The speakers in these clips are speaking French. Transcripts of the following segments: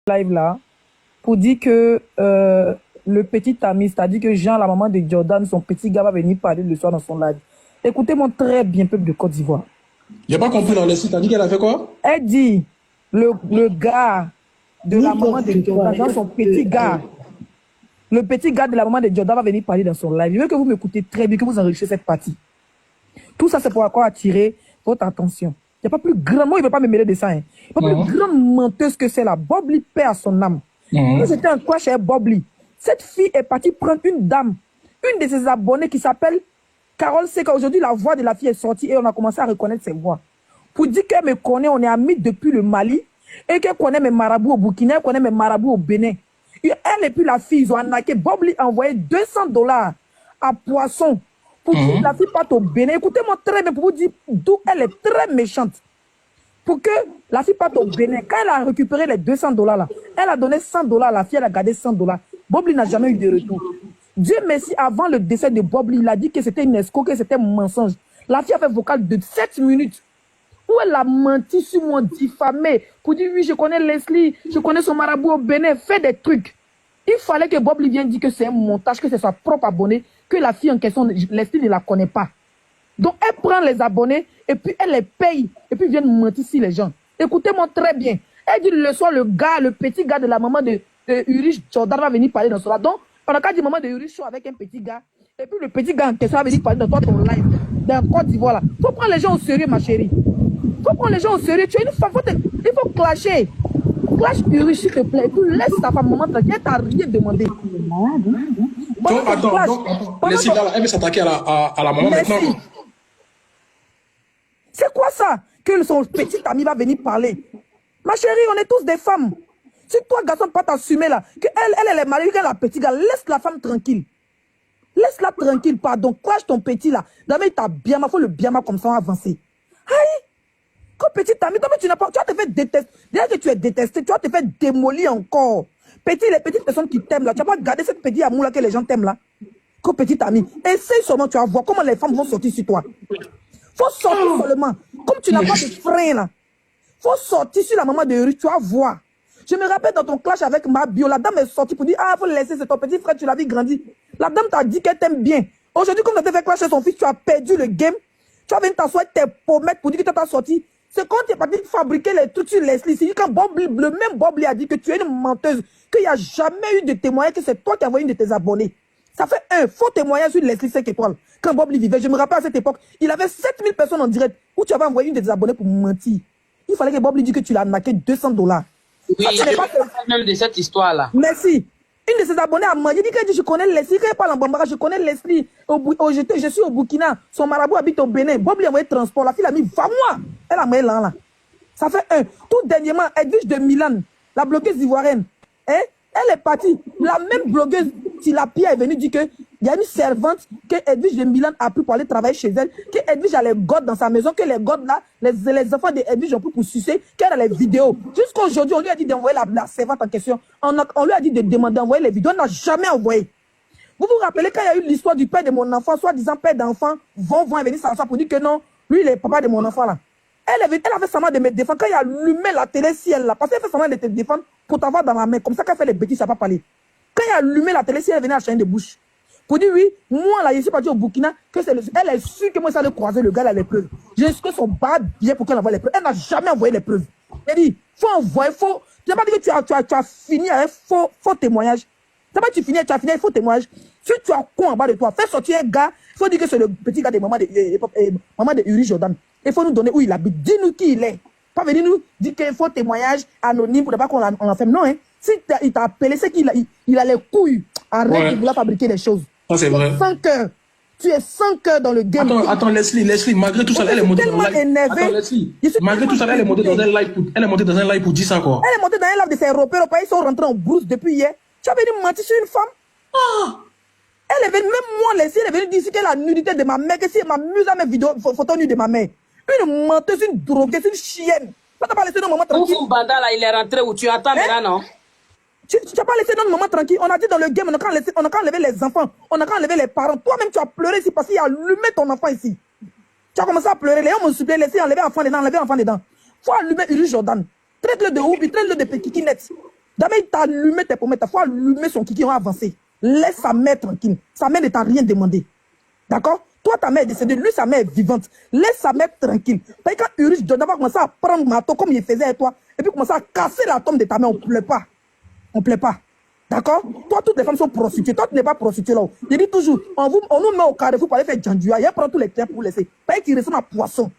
live là pour dire que le petit ami, c'est-à-dire que Jean, la maman de Jordan, son petit gars va venir parler le soir dans son live. Écoutez-moi très bien, peuple de Côte d'Ivoire. J'ai pas compris dans les sites, t'as dit qu'elle a fait quoi? Elle dit, le gars de la maman de Jordan, Jean, son petit gars, le petit gars de la maman de Jordan va venir parler dans son live. Je veux que vous m'écoutez très bien, que vous enregistrez cette partie. Tout ça, c'est pour encore attirer votre attention. Il n'y a pas plus grand, moi, il ne veut pas me mêler de ça. Hein. Il n'y a pas plus grande menteuse que celle-là. Bob Lee perd son âme. C'était un crush avec Bob Lee. Cette fille est partie prendre une dame, une de ses abonnées qui s'appelle Carole Seka. Aujourd'hui, la voix de la fille est sortie et on a commencé à reconnaître ses voix. Pour dire qu'elle me connaît, on est amis depuis le Mali et qu'elle connaît mes marabouts au Burkina, elle connaît mes marabouts au Bénin. Et elle et puis la fille, ils ont arnaqué. Bob Lee a envoyé $200 à Poisson pour que la fille parte au Bénin. Écoutez-moi très bien pour vous dire d'où elle est très méchante. Pour que la fille parte au Bénin, quand elle a récupéré les $200 là, elle a donné $100 à la fille, elle a gardé $100. Bob Lee n'a jamais eu de retour. Dieu merci, avant le décès de Bob Lee, il a dit que c'était une escroc, que c'était un mensonge. La fille a fait vocal de 7 minutes où elle a menti sur moi, diffamé, pour dire oui, je connais Leslie, je connais son marabout au Bénin, fait des trucs. Il fallait que Bob Lee vienne dire que c'est un montage, que c'est sa propre abonnée, que la fille en question, Leslie ne la connaît pas. Donc, elle prend les abonnés et puis elle les paye et puis vient mentir sur les gens. Écoutez-moi très bien. Elle dit le soir, le petit gars de la maman de Urich Jordan va venir parler dans cela. Donc, pendant qu'elle dit maman de Urich avec un petit gars, et puis le petit gars en question va venir parler dans toi, ton live, dans Côte d'Ivoire là. Il faut prendre les gens au sérieux, ma chérie. Il faut prendre les gens au sérieux. Tu es une femme, il faut clasher. Clash Urich, s'il te plaît. Et puis laisse ta femme maman tranquille. Elle t'a rien demandé. Donc, attends, les sites là, elle veut s'attaquer à la maman maintenant. C'est quoi ça? Que son petit ami va venir parler. Ma chérie, on est tous des femmes. Si toi, garçon, pas t'assumer là, qu'elle est mariée, qu'elle a un petit gars, laisse la femme tranquille. Laisse-la tranquille, pardon. Clash ton petit là. D'abord, il t'a bien, il faut le bien comme ça, avancer. Aïe! Comme petit ami, toi, tu n'as pas, tu vas te faire détester. Déjà que tu es détesté, tu vas te faire démolir encore. Les petites personnes qui t'aiment là, tu vas pas garder cette petite amour là que les gens t'aiment là. Comme petit ami. Essaye seulement, tu vas voir comment les femmes vont sortir sur toi. Faut sortir seulement. Comme tu n'as pas de frein là. Faut sortir sur la maman de rue, tu vas voir. Je me rappelle dans ton clash avec ma bio, la dame est sortie pour dire, ah, faut le laisser, c'est ton petit frère, tu l'as vu grandir. La dame t'a dit qu'elle t'aime bien. Aujourd'hui, comme tu as fait clasher son fils, tu as perdu le game. Tu vas venir t'asseoir tes pommettes pour dire que tu t'as sorti. C'est quand tu es parti fabriquer les trucs sur Leslie. C'est quand le même Bob Lee a dit que tu es une menteuse, qu'il n'y a jamais eu de témoignage, que c'est toi qui as envoyé une de tes abonnés. Ça fait un faux témoignage sur Leslie 5 étoiles. Quand Bob Lee vivait, je me rappelle à cette époque, il avait 7000 personnes en direct où tu avais envoyé une de tes abonnés pour mentir. Il fallait que Bob Lee dise que tu l'as arnaqué $200. Oui, je me rappelle même de cette histoire-là. Merci. Une de ses abonnés a menti. Il dit que je connais Leslie. Quand elle parle en Bambara, je connais Leslie. Je suis au Burkina. Son marabout habite au Bénin. Bob Lee a envoyé transport. La fille a mis, va-moi. Elle a envoyé là. Ça fait un. Tout dernièrement, Edwige de Milan, la blogueuse ivoirienne, hein, elle est partie. La même blogueuse, Tilapia, est venue dire qu'il y a une servante que Edwige de Milan a pris pour aller travailler chez elle, que Edwige a les godes dans sa maison, que les godes là, les enfants de Edwige ont pris pour sucer, qu'elle a les vidéos. Jusqu'à aujourd'hui, on lui a dit d'envoyer la servante en question. On lui a dit de demander d'envoyer les vidéos. On n'a jamais envoyé. Vous vous rappelez quand il y a eu l'histoire du père de mon enfant, soi-disant père d'enfant, vont venir s'asseoir pour dire que non, lui, il est papa de mon enfant là. Elle avait semblant de me défendre. Quand il a allumé la télé, si elle là, parce qu'elle fait semblant de te défendre pour t'avoir dans la main. Comme ça qu'elle fait les bêtises, ça va pas parler. Quand il a allumé la télé, si elle venait à chaîne de bouche. Pour dire oui, moi là, je suis parti au Burkina, elle est sûre que moi, ça allait croiser le gars là, les preuves. J'ai que son bas bien pour qu'elle envoie les preuves. Elle n'a jamais envoyé les preuves. Elle dit, faut envoyer, faut. Tu n'as pas dit que tu as fini avec faux témoignage. Tu n'as pas dit que tu as fini avec faux témoignage. Si tu as con en bas de toi, fais sortir un gars, il faut dire que c'est le petit gars de maman de Urich Jordan. Il faut nous donner où il habite. Dis-nous qui il est. Pas venir nous dire qu'il faut témoignage anonyme pour ne pas qu'on l'enferme. Non, hein. Si il t'a appelé, c'est qu'il a les couilles. Arrête de vouloir fabriquer des choses. Ça, c'est vrai. Sans cœur. Tu es sans cœur dans le game. Attends, Leslie, malgré tout ça, elle est montée dans un live. Attends, Leslie, malgré tout ça, elle est montée dans un live pour dire ça, quoi. Elle est montée dans un live de ses repères. Ils sont rentrés en brousse depuis hier. Tu as venu mentir sur une femme? Ah! Elle est venue, même moi, Leslie, elle est venue dire que la nudité de ma mère, que si elle m'amuse à mes vidéos, photos nues de ma mère. Une menteuse, une droguée, une chienne. Tu n'as pas laissé notre maman tranquille. Oufou Banda, là, il est rentré où tu attends maintenant, non? Tu n'as pas laissé notre maman tranquille. On a dit dans le game, on a qu'à enlever les enfants. On a qu'à enlever les parents. Toi-même, tu as pleuré ici parce qu'il a allumé ton enfant ici. Tu as commencé à pleurer. Les gens m'ont supplié, laisser enlever enfant dedans, enlever enfant dedans. Faut allumer Urich Jordan. Traite-le de oubli, traite-le de petit net. D'abord, il t'a allumé tes pommettes. Il faut allumer son kiki, on va avancer. Laisse sa mère tranquille. Sa mère ne t'a rien demandé. D'accord? Toi, ta mère est décédée. Lui, sa mère est vivante. Laisse sa mère tranquille. Parce que quand Urus Jordan va commencer à prendre Mato comme il faisait avec toi, et puis commencer à casser la tombe de ta mère, on ne plaît pas. On ne plaît pas. D'accord? Toi, toutes les femmes sont prostituées. Toi, tu n'es pas prostituée là-haut. Je dis toujours, on nous met au carrefour pour aller faire djandua. Il prend tous les terres pour laisser. Parce qu'il ressemble à poisson.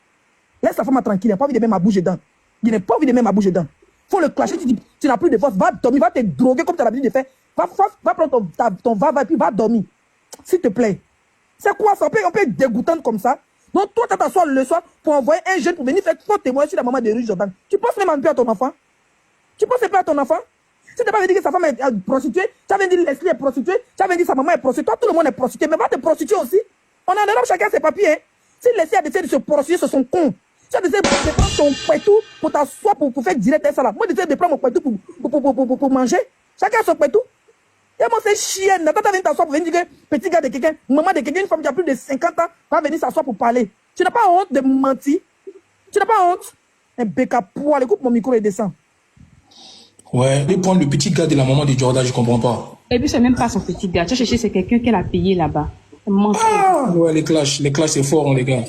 Laisse la femme tranquille. Il n'a pas envie de mettre ma bouche dedans. Il n'a pas envie de mettre ma bouche dedans. Faut le clasher. Tu dis, tu n'as plus de force. Va dormir, va te droguer comme tu as l'habitude de faire. Va prendre ton va-va et puis va dormir. S'il te plaît. C'est quoi ça? On peut être dégoûtante comme ça. Donc, toi, tu t'assois le soir pour envoyer un jeune pour venir faire faux témoignage sur la maman de Urus Jordan. Tu penses même un peu à ton enfant? Tu penses un peu à ton enfant? Si tu n'as pas dit que sa femme est prostituée, tu avais dit Leslie est prostituée, tu avais dit sa maman est prostituée, toi, tout le monde est prostitué, mais va te prostituer aussi. On a en Europe, chacun ses papiers. Hein. Si Leslie a décidé de se prostituer, c'est son con. Tu as décidé de prendre ton pétou pour t'asseoir pour faire direct ça là. Moi, j'ai décidé de prendre mon pétou pour manger. Chacun son pétou. Et moi, c'est chienne. Quand tu viens t'asseoir pour venir dire que petit gars de quelqu'un, maman de quelqu'un, une femme qui a plus de 50 ans, va venir s'asseoir pour parler. Tu n'as pas honte de mentir. Tu n'as pas honte. Un bec à poil, écoute mon micro et descend. Ouais, il prend le petit gars de la maman de Jordan, je comprends pas. Et puis, c'est même pas son petit gars. Tu as cherché, c'est quelqu'un qu'elle a payé là-bas. Ah, ouais, les clashs, c'est fort, hein, les gars.